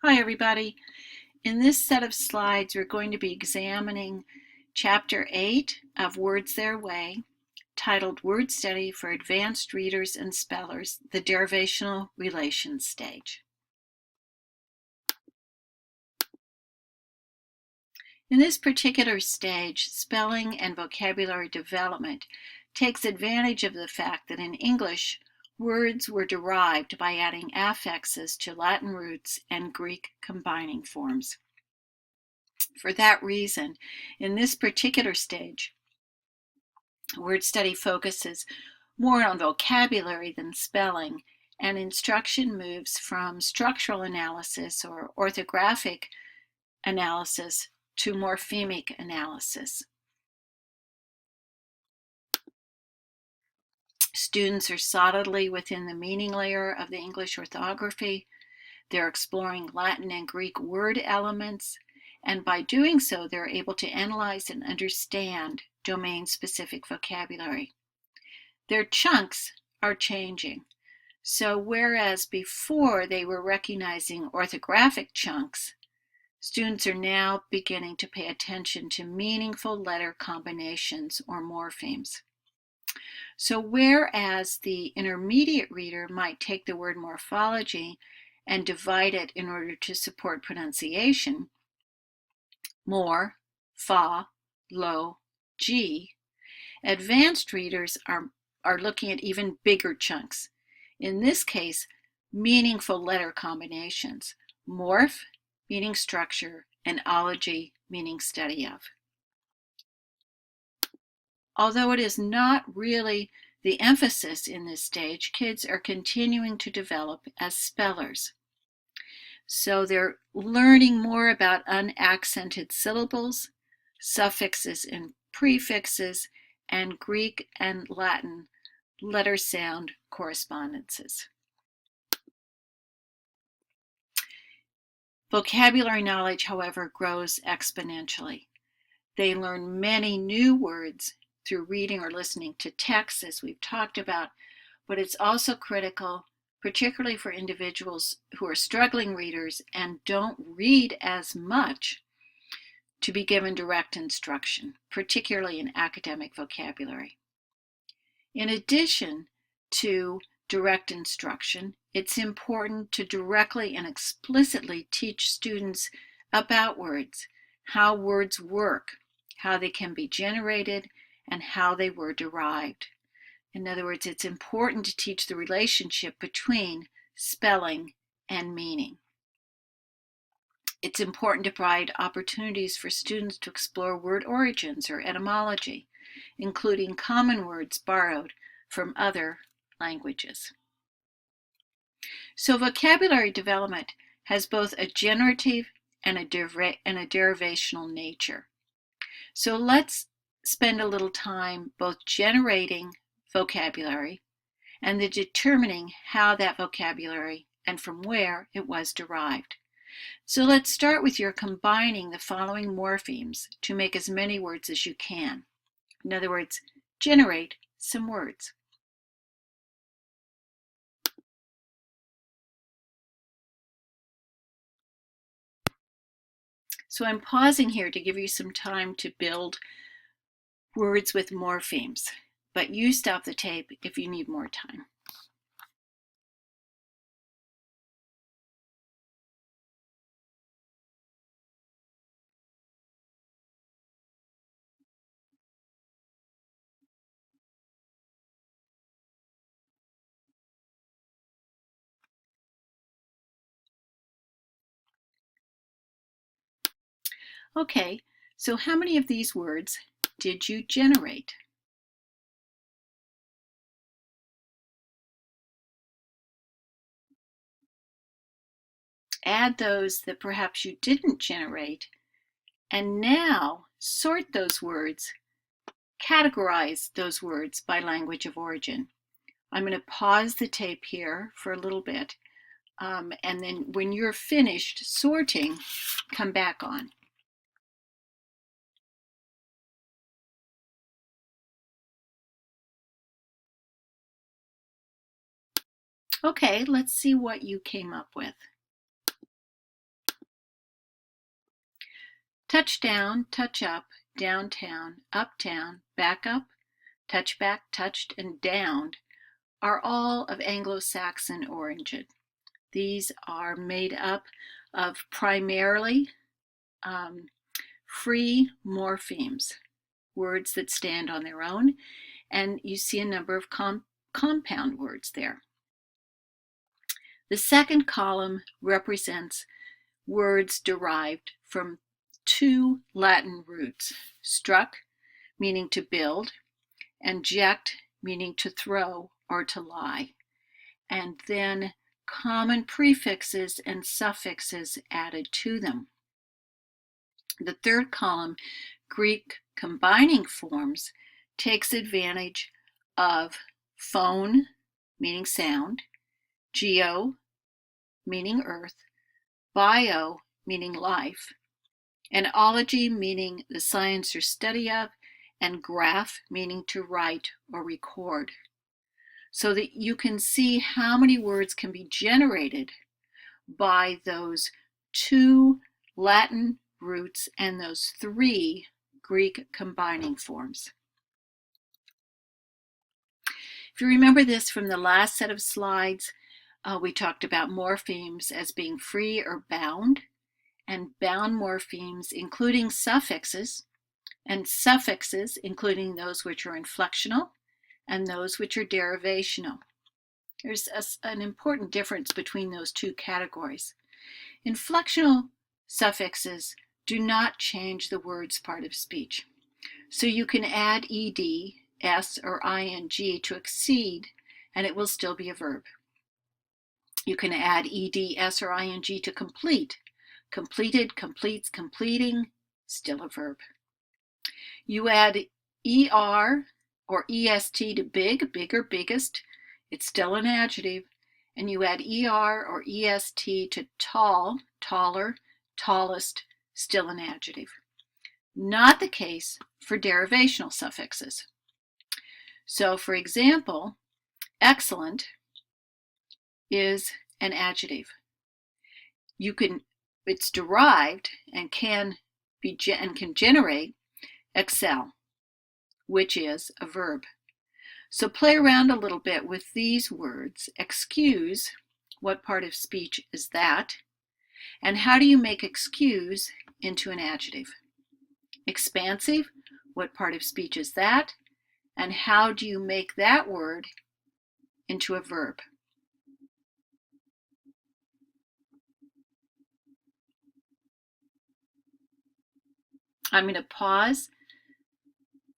Hi everybody. In this set of slides we're going to be examining Chapter 8 of Words Their Way, titled Word Study for Advanced Readers and Spellers, the Derivational Relations Stage. In this particular stage, spelling and vocabulary development takes advantage of the fact that in English, words were derived by adding affixes to Latin roots and Greek combining forms. For that reason, in this particular stage, word study focuses more on vocabulary than spelling, and instruction moves from structural analysis or orthographic analysis to morphemic analysis. Students are solidly within the meaning layer of the English orthography. They're exploring Latin and Greek word elements, and by doing so, they're able to analyze and understand domain-specific vocabulary. Their chunks are changing. So whereas before they were recognizing orthographic chunks, students are now beginning to pay attention to meaningful letter combinations or morphemes. So whereas the intermediate reader might take the word morphology and divide it in order to support pronunciation, more, fa, lo, g, advanced readers are looking at even bigger chunks. In this case, meaningful letter combinations, morph meaning structure, and ology meaning study of. Although it is not really the emphasis in this stage, kids are continuing to develop as spellers. So they're learning more about unaccented syllables, suffixes and prefixes, and Greek and Latin letter sound correspondences. Vocabulary knowledge, however, grows exponentially. They learn many new words through reading or listening to texts, as we've talked about, but it's also critical, particularly for individuals who are struggling readers and don't read as much, to be given direct instruction, particularly in academic vocabulary. In addition to direct instruction, it's important to directly and explicitly teach students about words, how words work, how they can be generated, and how they were derived. In other words, it's important to teach the relationship between spelling and meaning. It's important to provide opportunities for students to explore word origins or etymology, including common words borrowed from other languages. So vocabulary development has both a generative and a derivational nature. So let's spend a little time both generating vocabulary and then determining how that vocabulary and from where it was derived. So let's start with your combining the following morphemes to make as many words as you can. In other words, generate some words. So I'm pausing here to give you some time to build words with morphemes, but you stop the tape if you need more time. Okay, so how many of these words did you generate? Add those that perhaps you didn't generate, and now sort those words, categorize those words by language of origin. I'm going to pause the tape here for a little bit, and then when you're finished sorting, come back on. Okay, let's see what you came up with. Touchdown, touch up, downtown, uptown, back up, touch back, touched, and downed are all of Anglo-Saxon origin. These are made up of primarily free morphemes, words that stand on their own, and you see a number of compound words there. The second column represents words derived from two Latin roots, struck, meaning to build, and ject, meaning to throw or to lie, and then common prefixes and suffixes added to them. The third column, Greek combining forms, takes advantage of phone, meaning sound, geo, meaning earth, bio, meaning life, and ology, meaning the science or study of, and graph, meaning to write or record, so that you can see how many words can be generated by those two Latin roots and those three Greek combining forms. If you remember this from the last set of slides, we talked about morphemes as being free or bound, and bound morphemes including suffixes, and suffixes including those which are inflectional and those which are derivational. There's an important difference between those two categories. Inflectional suffixes do not change the word's part of speech. So you can add ed, s, or ing to exceed, and it will still be a verb. You can add ed, s, or ing to complete. Completed, completes, completing, still a verb. You add er or est to big, bigger, biggest, it's still an adjective. And you add er or est to tall, taller, tallest, still an adjective. Not the case for derivational suffixes. So for example, excellent is an adjective. It's derived and can generate excel, which is a verb. So play around a little bit with these words. Excuse, what part of speech is that? And how do you make excuse into an adjective? Expansive, what part of speech is that? And how do you make that word into a verb? I'm going to pause,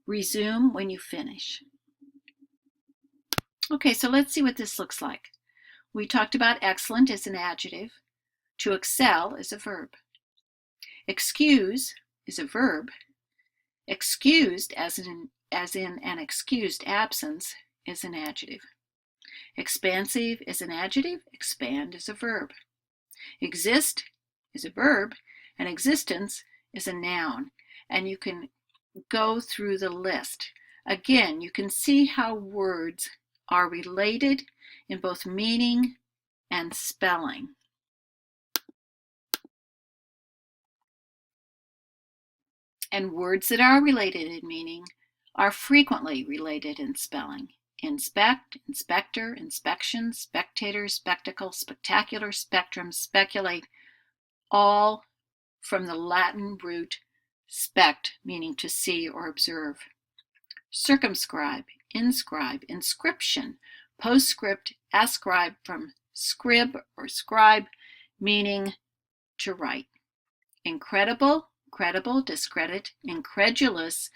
resume when you finish. Okay, so let's see what this looks like. We talked about excellent as an adjective. To excel is a verb. Excuse is a verb. Excused, as in an excused absence, is an adjective. Expansive is an adjective. Expand is a verb. Exist is a verb, and existence is a noun. And you can go through the list. Again, you can see how words are related in both meaning and spelling. And words that are related in meaning are frequently related in spelling. Inspect, inspector, inspection, spectator, spectacle, spectacular, spectrum, speculate, all from the Latin root spect, meaning to see or observe. Circumscribe, inscribe, inscription, postscript, ascribe from scrib or scribe, meaning to write. Incredible, credible, discredit, incredulous,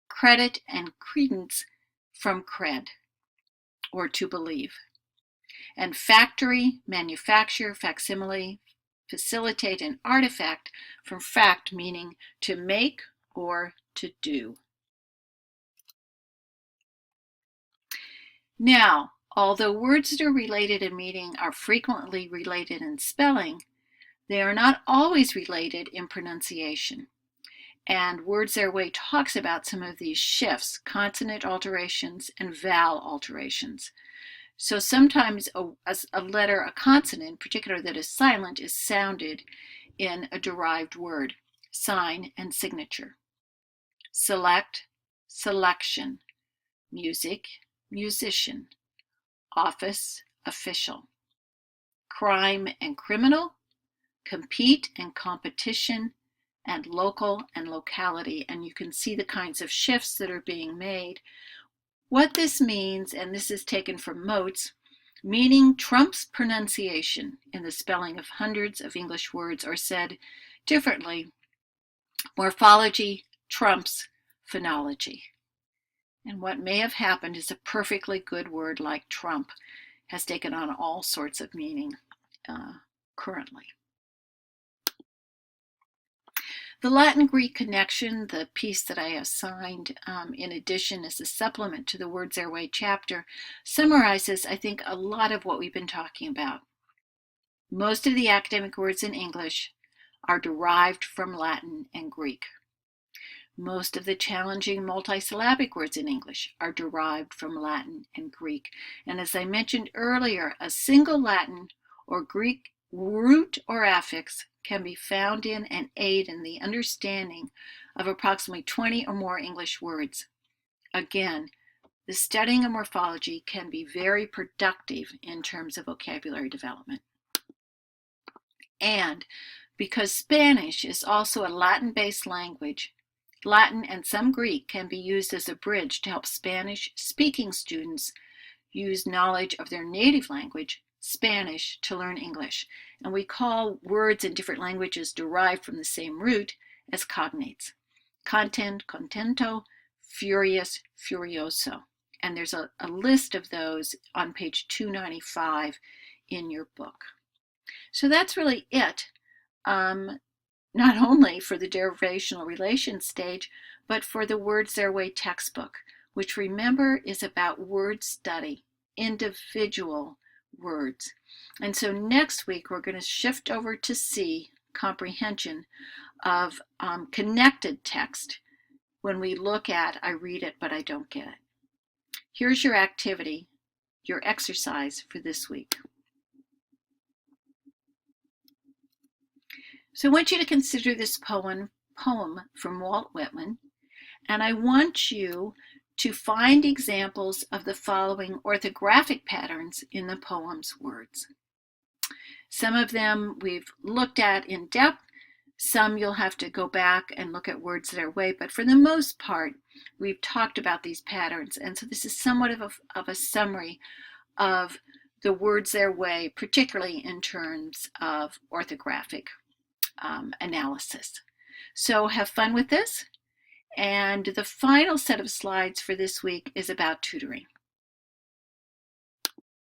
credit, and credence from cred, or to believe. And factory, manufacture, facsimile, facilitate, and artifact from fact, meaning to make or to do. Now, although words that are related in meaning are frequently related in spelling, they are not always related in pronunciation. And Words Their Way talks about some of these shifts, consonant alterations and vowel alterations. So sometimes a letter, a consonant in particular that is silent, is sounded in a derived word. sign and signature, select, selection, music, musician, office, official, crime and criminal, compete and competition, and local and locality. And you can see the kinds of shifts that are being made. What this means, and this is taken from Motes, meaning Trump's pronunciation in the spelling of hundreds of English words, or said differently, morphology trumps phonology. And what may have happened is a perfectly good word like Trump has taken on all sorts of meaning currently. The Latin-Greek connection, the piece that I assigned in addition as a supplement to the Words Their Way chapter, summarizes, I think, a lot of what we've been talking about. Most of the academic words in English are derived from Latin and Greek. Most of the challenging multisyllabic words in English are derived from Latin and Greek. And as I mentioned earlier, a single Latin or Greek root or affix can be found in and aid in the understanding of approximately 20 or more English words. Again, the studying of morphology can be very productive in terms of vocabulary development. And because Spanish is also a Latin-based language, Latin and some Greek can be used as a bridge to help Spanish-speaking students use knowledge of their native language, Spanish, to learn English. And we call words in different languages derived from the same root as cognates. Content, contento, furious, furioso. And there's a list of those on page 295 in your book. So that's really it. Not only for the derivational relations stage, but for the Words Their Way textbook, which remember is about word study, individual words. And so next week we're going to shift over to C, comprehension of connected text, when we look at I read it but I don't get it. Here's your activity, your exercise for this week. So I want you to consider this poem from Walt Whitman, and I want you to find examples of the following orthographic patterns in the poem's words. Some of them we've looked at in depth, some you'll have to go back and look at Words Their Way, but for the most part, we've talked about these patterns, and so this is somewhat of a summary of the Words Their Way, particularly in terms of orthographic analysis. So have fun with this. And the final set of slides for this week is about tutoring.